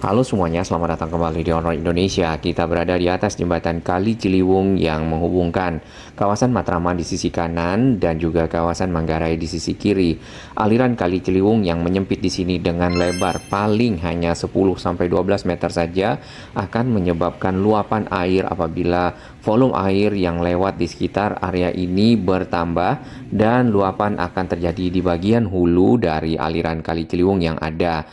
Halo semuanya, selamat datang kembali di Honor Indonesia. Kita berada di atas jembatan Kali Ciliwung yang menghubungkan kawasan Matraman di sisi kanan dan juga kawasan Manggarai di sisi kiri. Aliran Kali Ciliwung yang menyempit di sini dengan lebar paling hanya 10-12 meter saja akan menyebabkan luapan air apabila volume air yang lewat di sekitar area ini bertambah dan luapan akan terjadi di bagian hulu dari aliran Kali Ciliwung yang ada.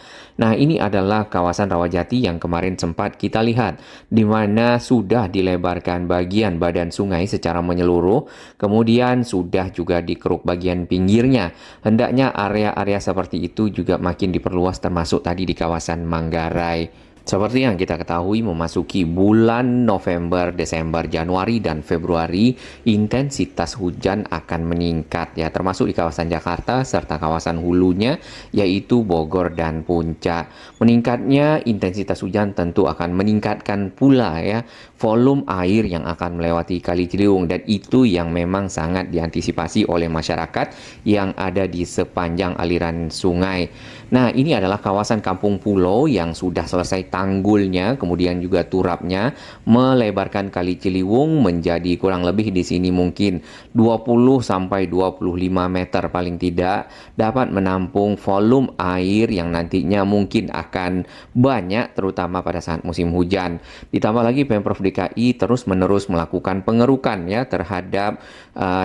Nah, ini adalah kawasan Rawajati yang kemarin sempat kita lihat, di mana sudah dilebarkan bagian badan sungai secara menyeluruh, kemudian sudah juga dikeruk bagian pinggirnya. Hendaknya area-area seperti itu juga makin diperluas termasuk tadi di kawasan Manggarai. Seperti yang kita ketahui, memasuki bulan November, Desember, Januari, dan Februari, intensitas hujan akan meningkat ya, termasuk di kawasan Jakarta serta kawasan hulunya, yaitu Bogor dan Puncak. Meningkatnya intensitas hujan tentu akan meningkatkan pula ya volume air yang akan melewati Kali Ciliwung, dan itu yang memang sangat diantisipasi oleh masyarakat yang ada di sepanjang aliran sungai. Nah, ini adalah kawasan kampung pulau yang sudah selesai tanggulnya, kemudian juga turapnya, melebarkan Kali Ciliwung menjadi kurang lebih di sini mungkin 20 sampai 25 meter paling tidak, dapat menampung volume air yang nantinya mungkin akan banyak terutama pada saat musim hujan. Ditambah lagi Pemprov DKI terus-menerus melakukan pengerukan ya terhadap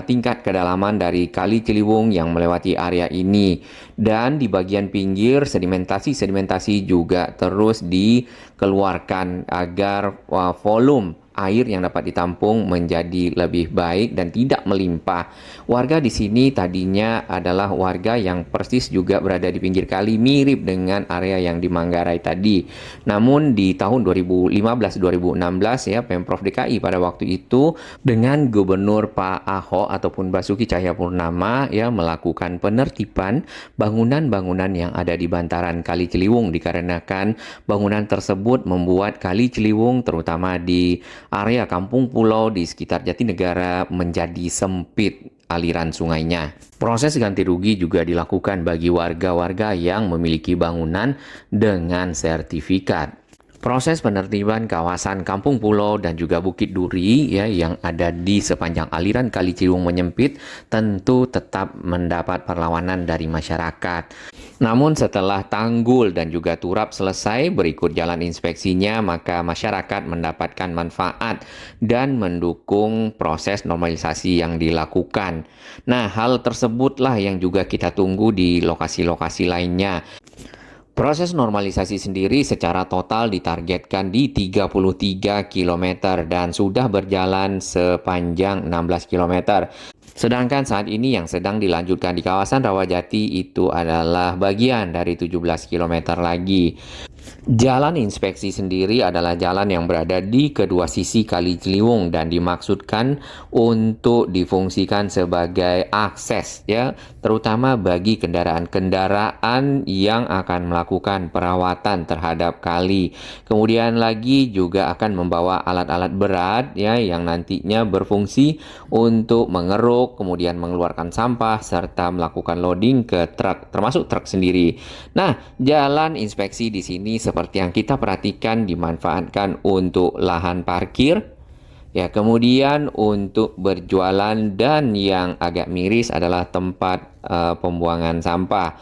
tingkat kedalaman dari Kali Ciliwung yang melewati area ini, dan di bagian pinggir sedimentasi juga terus dikeluarkan agar volume air yang dapat ditampung menjadi lebih baik dan tidak melimpah. Warga di sini tadinya adalah warga yang persis juga berada di pinggir kali, mirip dengan area yang di Manggarai tadi. Namun di tahun 2015-2016 ya, Pemprov DKI pada waktu itu dengan Gubernur Pak Ahok ataupun Basuki Cahayapurnama ya melakukan penertiban bangunan-bangunan yang ada di bantaran Kali Ciliwung, dikarenakan bangunan tersebut membuat Kali Ciliwung terutama di area kampung pulau di sekitar Jatinegara menjadi sempit aliran sungainya. Proses ganti rugi juga dilakukan bagi warga-warga yang memiliki bangunan dengan sertifikat. Proses penertiban kawasan Kampung Pulau dan juga Bukit Duri ya yang ada di sepanjang aliran Kali Ciliwung menyempit tentu tetap mendapat perlawanan dari masyarakat. Namun setelah tanggul dan juga turap selesai, berikut jalan inspeksinya, maka masyarakat mendapatkan manfaat dan mendukung proses normalisasi yang dilakukan. Nah, hal tersebutlah yang juga kita tunggu di lokasi-lokasi lainnya. Proses normalisasi sendiri secara total ditargetkan di 33 km dan sudah berjalan sepanjang 16 km. Sedangkan saat ini yang sedang dilanjutkan di kawasan Rawajati itu adalah bagian dari 17 km lagi. Jalan inspeksi sendiri adalah jalan yang berada di kedua sisi Kali Ciliwung dan dimaksudkan untuk difungsikan sebagai akses ya, terutama bagi kendaraan-kendaraan yang akan melakukan perawatan terhadap kali. Kemudian lagi juga akan membawa alat-alat berat ya yang nantinya berfungsi untuk mengeruk, kemudian mengeluarkan sampah serta melakukan loading ke truk, termasuk truk sendiri. Nah, jalan inspeksi di sini seperti yang kita perhatikan dimanfaatkan untuk lahan parkir ya, kemudian untuk berjualan, dan yang agak miris adalah tempat pembuangan sampah.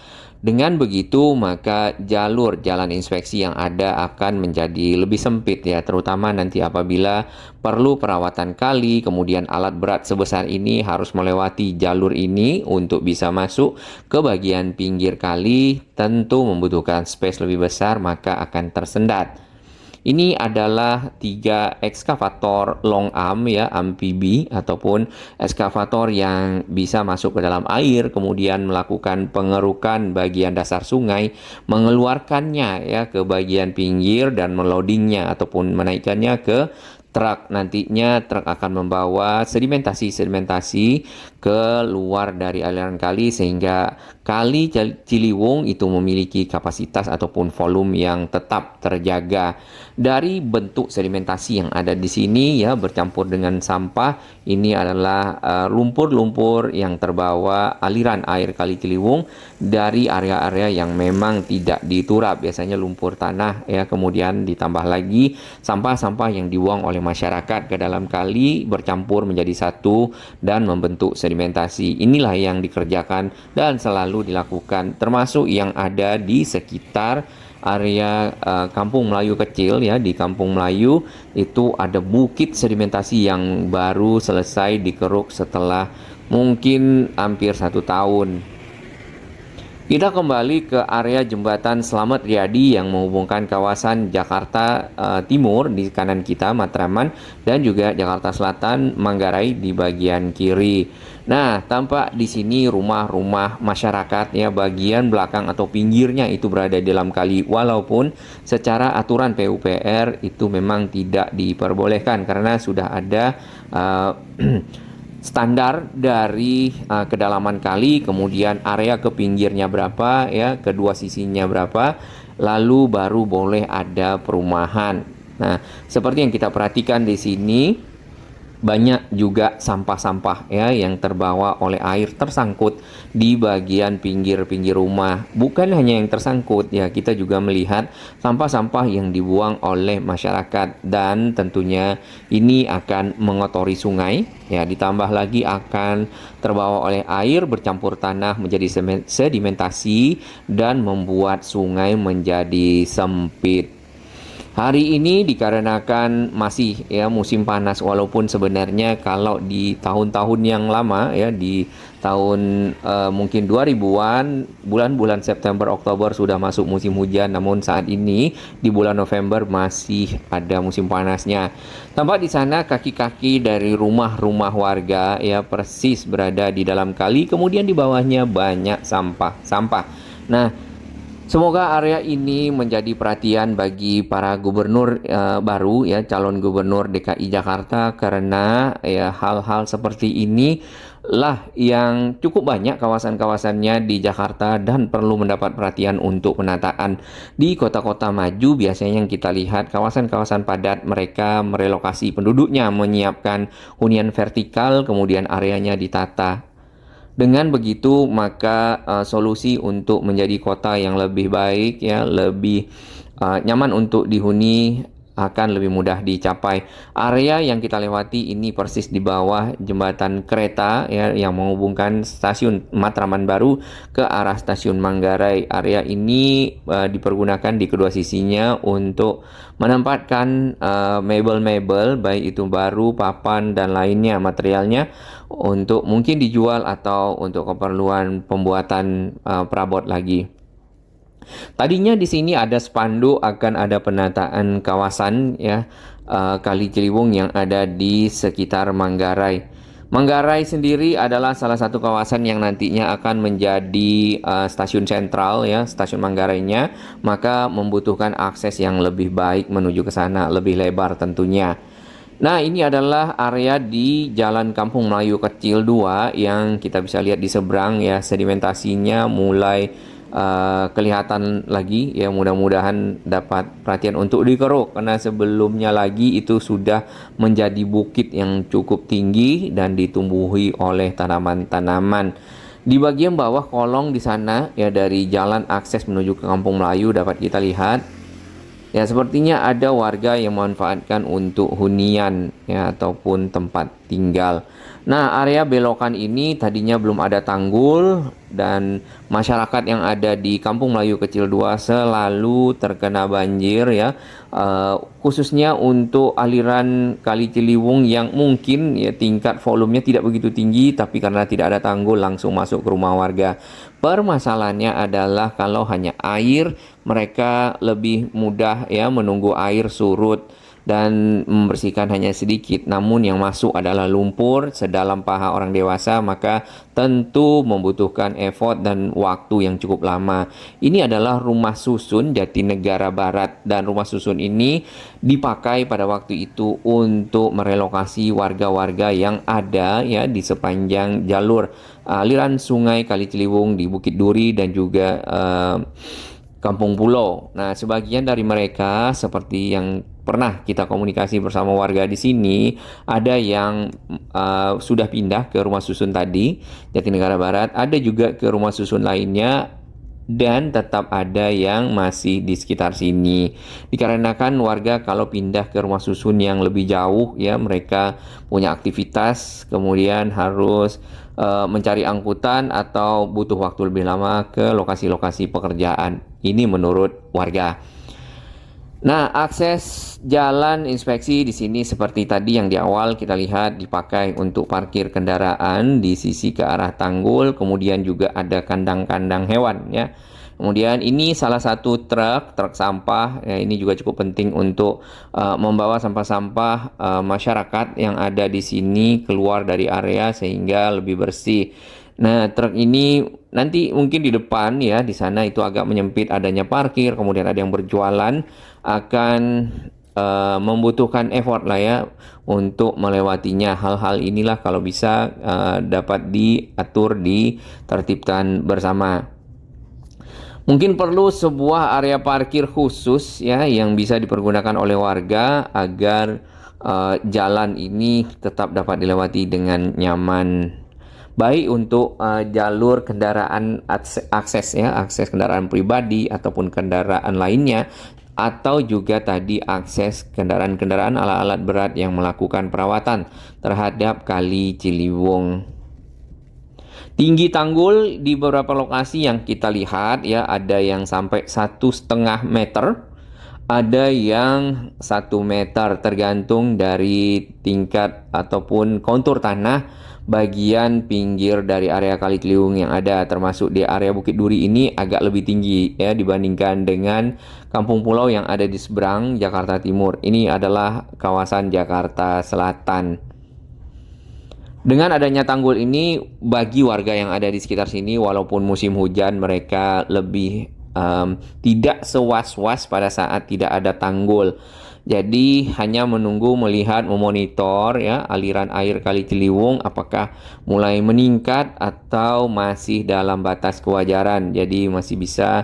Dengan begitu maka jalur jalan inspeksi yang ada akan menjadi lebih sempit ya, terutama nanti apabila perlu perawatan kali, kemudian alat berat sebesar ini harus melewati jalur ini untuk bisa masuk ke bagian pinggir kali, tentu membutuhkan space lebih besar, maka akan tersendat. Ini adalah 3 ekskavator long arm ya, amfibi ataupun ekskavator yang bisa masuk ke dalam air, kemudian melakukan pengerukan bagian dasar sungai, mengeluarkannya ya ke bagian pinggir dan meloadingnya ataupun menaikkannya ke truk. Nantinya truk akan membawa sedimentasi-sedimentasi keluar dari aliran kali sehingga Kali Ciliwung itu memiliki kapasitas ataupun volume yang tetap terjaga. Dari bentuk sedimentasi yang ada di sini ya bercampur dengan sampah, ini adalah lumpur-lumpur yang terbawa aliran air Kali Ciliwung dari area-area yang memang tidak diturap, biasanya lumpur tanah ya, kemudian ditambah lagi sampah-sampah yang dibuang oleh masyarakat ke dalam kali bercampur menjadi satu dan membentuk sedimentasi. Inilah yang dikerjakan dan selalu dilakukan, termasuk yang ada di sekitar area Kampung Melayu kecil ya. Di Kampung Melayu itu ada bukit sedimentasi yang baru selesai dikeruk setelah mungkin hampir 1 tahun. Kita kembali ke area jembatan Slamet Riyadi yang menghubungkan kawasan Jakarta Timur di kanan kita, Matraman, dan juga Jakarta Selatan, Manggarai di bagian kiri. Nah, tampak di sini rumah-rumah masyarakat ya, bagian belakang atau pinggirnya itu berada di dalam kali, walaupun secara aturan PUPR itu memang tidak diperbolehkan karena sudah ada standar dari kedalaman kali, kemudian area ke pinggirnya berapa ya, kedua sisinya berapa, lalu baru boleh ada perumahan. Nah, seperti yang kita perhatikan di sini, banyak juga sampah-sampah ya yang terbawa oleh air, tersangkut di bagian pinggir-pinggir rumah. Bukan hanya yang tersangkut ya, kita juga melihat sampah-sampah yang dibuang oleh masyarakat, dan tentunya ini akan mengotori sungai ya, ditambah lagi akan terbawa oleh air bercampur tanah menjadi sedimentasi dan membuat sungai menjadi sempit. Hari ini dikarenakan masih ya musim panas, walaupun sebenarnya kalau di tahun-tahun yang lama ya, di tahun mungkin 2000-an, bulan-bulan September Oktober sudah masuk musim hujan, namun saat ini di bulan November masih ada musim panasnya. Tampak di sana kaki-kaki dari rumah-rumah warga ya persis berada di dalam kali, kemudian di bawahnya banyak sampah. Nah, semoga area ini menjadi perhatian bagi para gubernur baru ya, calon gubernur DKI Jakarta, karena ya hal-hal seperti ini lah yang cukup banyak kawasan-kawasannya di Jakarta dan perlu mendapat perhatian untuk penataan. Di kota-kota maju biasanya yang kita lihat kawasan-kawasan padat, mereka merelokasi penduduknya, menyiapkan hunian vertikal, kemudian areanya ditata. Dengan begitu maka solusi untuk menjadi kota yang lebih baik ya, lebih nyaman untuk dihuni akan lebih mudah dicapai. Area yang kita lewati ini persis di bawah jembatan kereta ya, yang menghubungkan stasiun Matraman Baru ke arah stasiun Manggarai. Area ini dipergunakan di kedua sisinya untuk menempatkan mebel-mebel, baik itu baru, papan, dan lainnya materialnya, untuk mungkin dijual atau untuk keperluan pembuatan perabot lagi. Tadinya di sini ada spanduk akan ada penataan kawasan ya Kali Ciliwung yang ada di sekitar Manggarai. Manggarai sendiri adalah salah satu kawasan yang nantinya akan menjadi stasiun sentral ya, stasiun Manggarainya, maka membutuhkan akses yang lebih baik menuju ke sana, lebih lebar tentunya. Nah, ini adalah area di Jalan Kampung Melayu Kecil 2 yang kita bisa lihat di seberang ya, sedimentasinya mulai kelihatan lagi ya, mudah-mudahan dapat perhatian untuk dikeruk, karena sebelumnya lagi itu sudah menjadi bukit yang cukup tinggi dan ditumbuhi oleh tanaman-tanaman. Di bagian bawah kolong di sana ya, dari jalan akses menuju ke Kampung Melayu dapat kita lihat ya, sepertinya ada warga yang memanfaatkan untuk hunian ya ataupun tempat tinggal. Nah, area belokan ini tadinya belum ada tanggul, dan masyarakat yang ada di Kampung Melayu Kecil 2 selalu terkena banjir ya, khususnya untuk aliran Kali Ciliwung yang mungkin ya tingkat volumenya tidak begitu tinggi, tapi karena tidak ada tanggul langsung masuk ke rumah warga. Permasalahannya adalah kalau hanya air, mereka lebih mudah ya menunggu air surut dan membersihkan hanya sedikit. Namun yang masuk adalah lumpur sedalam paha orang dewasa, maka tentu membutuhkan effort dan waktu yang cukup lama. Ini adalah rumah susun Jatinegara Barat, dan rumah susun ini dipakai pada waktu itu untuk merelokasi warga-warga yang ada ya di sepanjang jalur aliran sungai Kali Ciliwung di Bukit Duri dan juga Kampung Pulau. Nah, sebagian dari mereka seperti yang pernah kita komunikasi bersama warga di sini, ada yang sudah pindah ke rumah susun tadi, Jatinegara Barat, ada juga ke rumah susun lainnya, dan tetap ada yang masih di sekitar sini. Dikarenakan warga kalau pindah ke rumah susun yang lebih jauh, ya mereka punya aktivitas, kemudian harus mencari angkutan atau butuh waktu lebih lama ke lokasi-lokasi pekerjaan. Ini menurut warga. Nah, akses jalan inspeksi di sini seperti tadi yang di awal kita lihat dipakai untuk parkir kendaraan di sisi ke arah tanggul, kemudian juga ada kandang-kandang hewan ya. Kemudian ini salah satu truk sampah, ya, ini juga cukup penting untuk membawa sampah-sampah masyarakat yang ada di sini keluar dari area sehingga lebih bersih. Nah, truk ini nanti mungkin di depan ya, di sana itu agak menyempit adanya parkir, kemudian ada yang berjualan, akan membutuhkan effort lah ya untuk melewatinya. Hal-hal inilah kalau bisa dapat diatur, ditertibkan bersama. Mungkin perlu sebuah area parkir khusus ya yang bisa dipergunakan oleh warga agar jalan ini tetap dapat dilewati dengan nyaman. Baik untuk jalur kendaraan akses ya, akses kendaraan pribadi ataupun kendaraan lainnya, atau juga tadi akses kendaraan-kendaraan alat-alat berat yang melakukan perawatan terhadap Kali Ciliwung. Tinggi tanggul di beberapa lokasi yang kita lihat ya, ada yang sampai 1,5 meter, ada yang 1 meter, tergantung dari tingkat ataupun kontur tanah bagian pinggir dari area Kali Ciliwung yang ada. Termasuk di area Bukit Duri ini agak lebih tinggi ya dibandingkan dengan Kampung Pulau yang ada di seberang Jakarta Timur. Ini adalah kawasan Jakarta Selatan. Dengan adanya tanggul ini, bagi warga yang ada di sekitar sini, walaupun musim hujan, mereka lebih tidak sewas-was pada saat tidak ada tanggul. Jadi hanya menunggu, melihat, memonitor ya aliran air Kali Ciliwung apakah mulai meningkat atau masih dalam batas kewajaran. Jadi masih bisa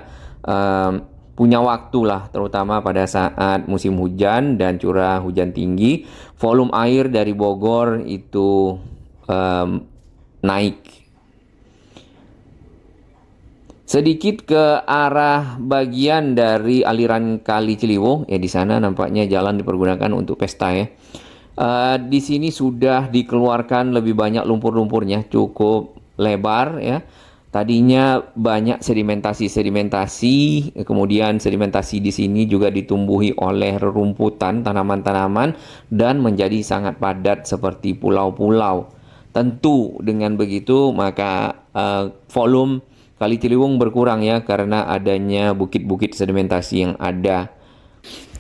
punya waktu lah, terutama pada saat musim hujan dan curah hujan tinggi, volume air dari Bogor itu naik. Sedikit ke arah bagian dari aliran Kali Ciliwung, ya di sana nampaknya jalan dipergunakan untuk pesta ya. Di sini sudah dikeluarkan lebih banyak lumpur-lumpurnya, cukup lebar ya. Tadinya banyak sedimentasi, kemudian sedimentasi di sini juga ditumbuhi oleh rerumputan, tanaman-tanaman, dan menjadi sangat padat seperti pulau-pulau. Tentu dengan begitu maka volume Kali Ciliwung berkurang ya karena adanya bukit-bukit sedimentasi yang ada.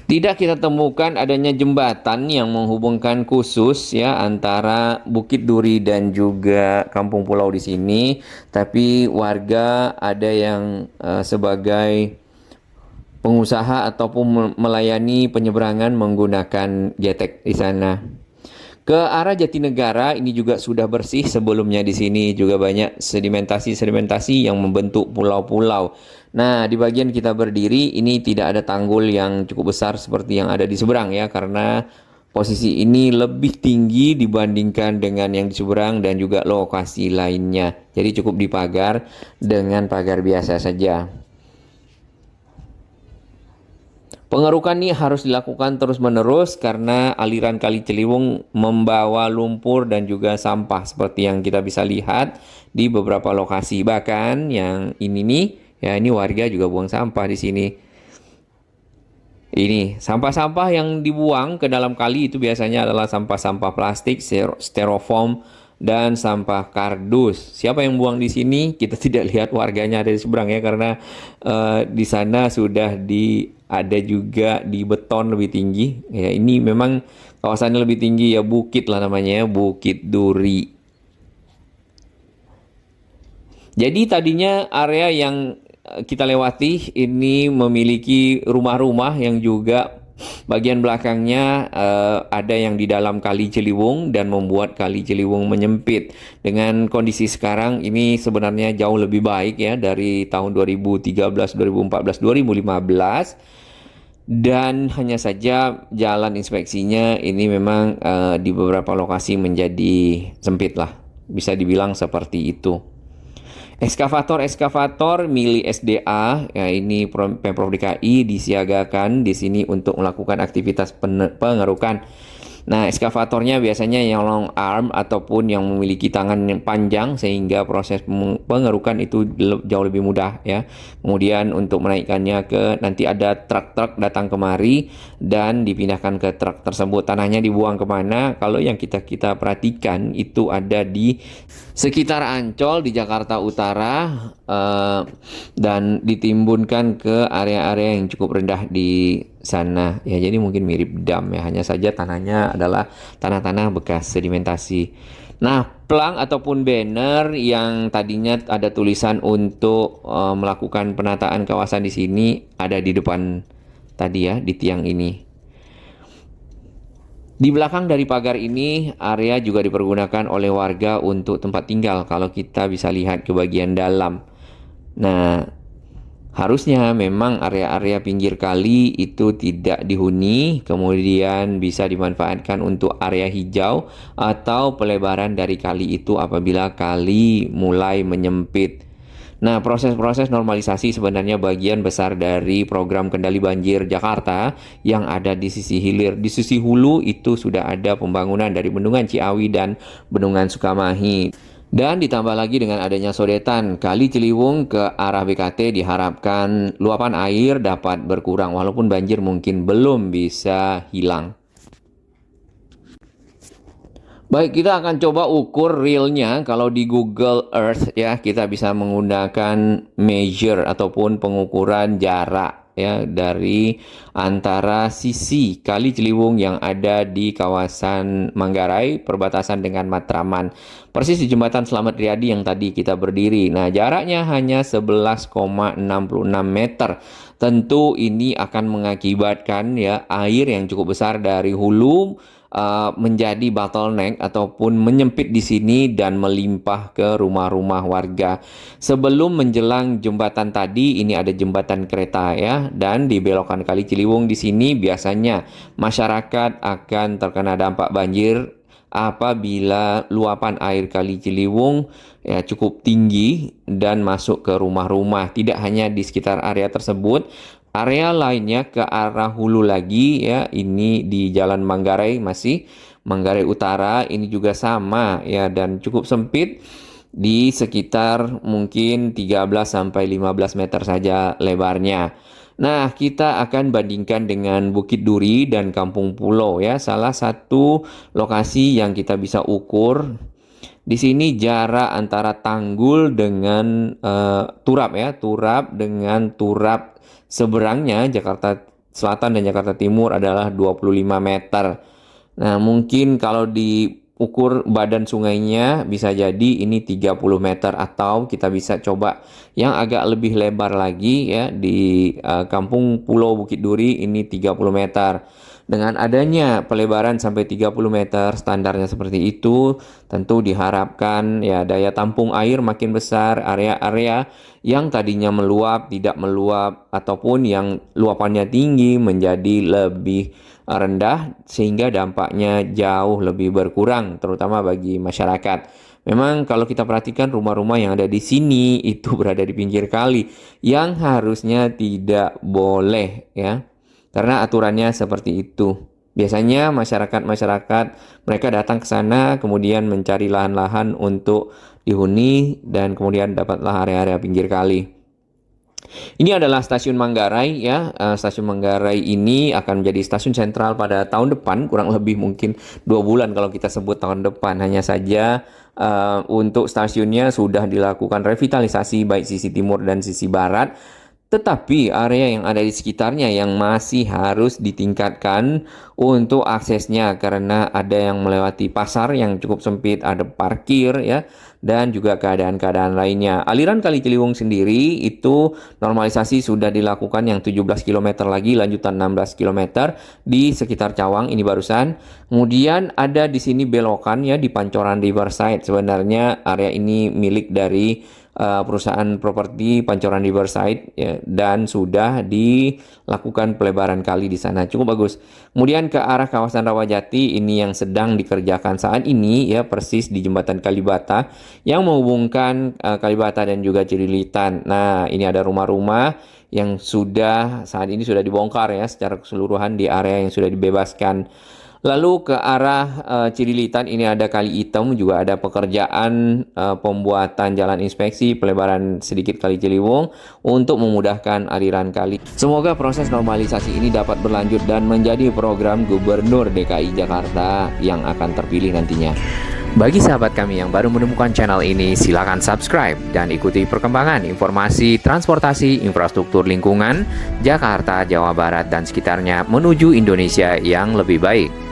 Tidak kita temukan adanya jembatan yang menghubungkan khusus ya antara Bukit Duri dan juga Kampung Pulau di sini, tapi warga ada yang sebagai pengusaha ataupun melayani penyeberangan menggunakan getek di sana. Ke arah Jatinegara ini juga sudah bersih, sebelumnya di sini juga banyak sedimentasi yang membentuk pulau-pulau. Nah, di bagian kita berdiri ini tidak ada tanggul yang cukup besar seperti yang ada di seberang ya, karena posisi ini lebih tinggi dibandingkan dengan yang di seberang dan juga lokasi lainnya. Jadi cukup dipagar dengan pagar biasa saja. Pengerukan ini harus dilakukan terus-menerus karena aliran Kali Ciliwung membawa lumpur dan juga sampah seperti yang kita bisa lihat di beberapa lokasi. Bahkan yang ini nih, ya ini warga juga buang sampah di sini. Ini sampah-sampah yang dibuang ke dalam kali itu biasanya adalah sampah-sampah plastik, styrofoam, dan sampah kardus. Siapa yang buang di sini? Kita tidak lihat warganya ada di seberang ya, karena di sana sudah ada juga di beton lebih tinggi. Ya, ini memang kawasannya lebih tinggi ya, bukit lah namanya ya, Bukit Duri. Jadi tadinya area yang kita lewati ini memiliki rumah-rumah yang juga Bagian belakangnya ada yang di dalam Kali Ciliwung dan membuat Kali Ciliwung menyempit. Dengan kondisi sekarang ini sebenarnya jauh lebih baik ya dari tahun 2013, 2014, 2015. Dan hanya saja jalan inspeksinya ini memang di beberapa lokasi menjadi sempit lah. Bisa dibilang seperti itu. Eskavator milik SDA, ya ini Pemprov DKI disiagakan di sini untuk melakukan aktivitas pengerukan. Nah, eskavatornya biasanya yang long arm ataupun yang memiliki tangan yang panjang sehingga proses pengerukan itu jauh lebih mudah ya. Kemudian untuk menaikkannya ke nanti ada truk-truk datang kemari dan dipindahkan ke truk tersebut. Tanahnya dibuang kemana? Kalau yang kita perhatikan itu ada di sekitar Ancol di Jakarta Utara dan ditimbunkan ke area-area yang cukup rendah di sana ya, jadi mungkin mirip dam ya, hanya saja tanahnya adalah tanah-tanah bekas sedimentasi. Nah, plang ataupun banner yang tadinya ada tulisan untuk melakukan penataan kawasan di sini ada di depan tadi ya, di tiang ini. Di belakang dari pagar ini, area juga dipergunakan oleh warga untuk tempat tinggal kalau kita bisa lihat ke bagian dalam. Nah, harusnya memang area-area pinggir kali itu tidak dihuni, kemudian bisa dimanfaatkan untuk area hijau atau pelebaran dari kali itu apabila kali mulai menyempit. Nah, proses-proses normalisasi sebenarnya bagian besar dari program kendali banjir Jakarta yang ada di sisi hilir. Di sisi hulu itu sudah ada pembangunan dari Bendungan Ciawi dan Bendungan Sukamahi. Dan ditambah lagi dengan adanya sodetan Kali Ciliwung ke arah BKT diharapkan luapan air dapat berkurang walaupun banjir mungkin belum bisa hilang. Baik, kita akan coba ukur realnya. Kalau di Google Earth ya, kita bisa menggunakan measure ataupun pengukuran jarak ya dari antara sisi Kali Ciliwung yang ada di kawasan Manggarai perbatasan dengan Matraman. Persis di jembatan Slamet Riyadi yang tadi kita berdiri. Nah, jaraknya hanya 11,66 meter. Tentu ini akan mengakibatkan ya air yang cukup besar dari hulu menjadi bottleneck ataupun menyempit di sini dan melimpah ke rumah-rumah warga. Sebelum menjelang jembatan tadi, ini ada jembatan kereta ya, dan di belokan Kali Ciliwung di sini biasanya masyarakat akan terkena dampak banjir apabila luapan air Kali Ciliwung ya cukup tinggi dan masuk ke rumah-rumah. Tidak hanya di sekitar area tersebut, area lainnya ke arah hulu lagi ya, ini di Jalan Manggarai masih Manggarai Utara ini juga sama ya, dan cukup sempit di sekitar mungkin 13 sampai 15 meter saja lebarnya. Nah, kita akan bandingkan dengan Bukit Duri dan Kampung Pulau ya, salah satu lokasi yang kita bisa ukur. Di sini jarak antara Tanggul dengan Turap ya, Turap dengan Turap seberangnya Jakarta Selatan dan Jakarta Timur adalah 25 meter. Nah, mungkin kalau diukur badan sungainya bisa jadi ini 30 meter atau kita bisa coba yang agak lebih lebar lagi ya di Kampung Pulau Bukit Duri ini 30 meter. Dengan adanya pelebaran sampai 30 meter standarnya seperti itu, tentu diharapkan ya daya tampung air makin besar, area-area yang tadinya meluap tidak meluap ataupun yang luapannya tinggi menjadi lebih rendah sehingga dampaknya jauh lebih berkurang terutama bagi masyarakat. Memang kalau kita perhatikan rumah-rumah yang ada di sini itu berada di pinggir kali yang harusnya tidak boleh ya. Karena aturannya seperti itu. Biasanya masyarakat mereka datang ke sana kemudian mencari lahan-lahan untuk dihuni dan kemudian dapatlah area-area pinggir kali. Ini adalah stasiun Manggarai ya. Stasiun Manggarai ini akan menjadi stasiun sentral pada tahun depan, kurang lebih mungkin 2 bulan kalau kita sebut tahun depan. Hanya saja untuk stasiunnya sudah dilakukan revitalisasi baik sisi timur dan sisi barat. Tetapi area yang ada di sekitarnya yang masih harus ditingkatkan untuk aksesnya karena ada yang melewati pasar yang cukup sempit, ada parkir ya, dan juga keadaan-keadaan lainnya. Aliran Kali Ciliwung sendiri itu normalisasi sudah dilakukan yang 17 km lagi, lanjutan 16 km di sekitar Cawang ini barusan. Kemudian ada di sini belokan ya di Pancoran Riverside. Sebenarnya area ini milik dari perusahaan properti Pancoran Riverside ya, dan sudah dilakukan pelebaran kali di sana cukup bagus. Kemudian ke arah kawasan Rawajati ini yang sedang dikerjakan saat ini ya, persis di jembatan Kalibata yang menghubungkan Kalibata dan juga Cililitan. Nah, ini ada rumah-rumah yang saat ini sudah dibongkar ya secara keseluruhan di area yang sudah dibebaskan. Lalu ke arah Cililitan ini ada Kali Item, juga ada pekerjaan pembuatan jalan inspeksi, pelebaran sedikit Kali Ciliwung untuk memudahkan aliran kali. Semoga proses normalisasi ini dapat berlanjut dan menjadi program Gubernur DKI Jakarta yang akan terpilih nantinya. Bagi sahabat kami yang baru menemukan channel ini, silakan subscribe dan ikuti perkembangan informasi transportasi, infrastruktur lingkungan, Jakarta, Jawa Barat, dan sekitarnya menuju Indonesia yang lebih baik.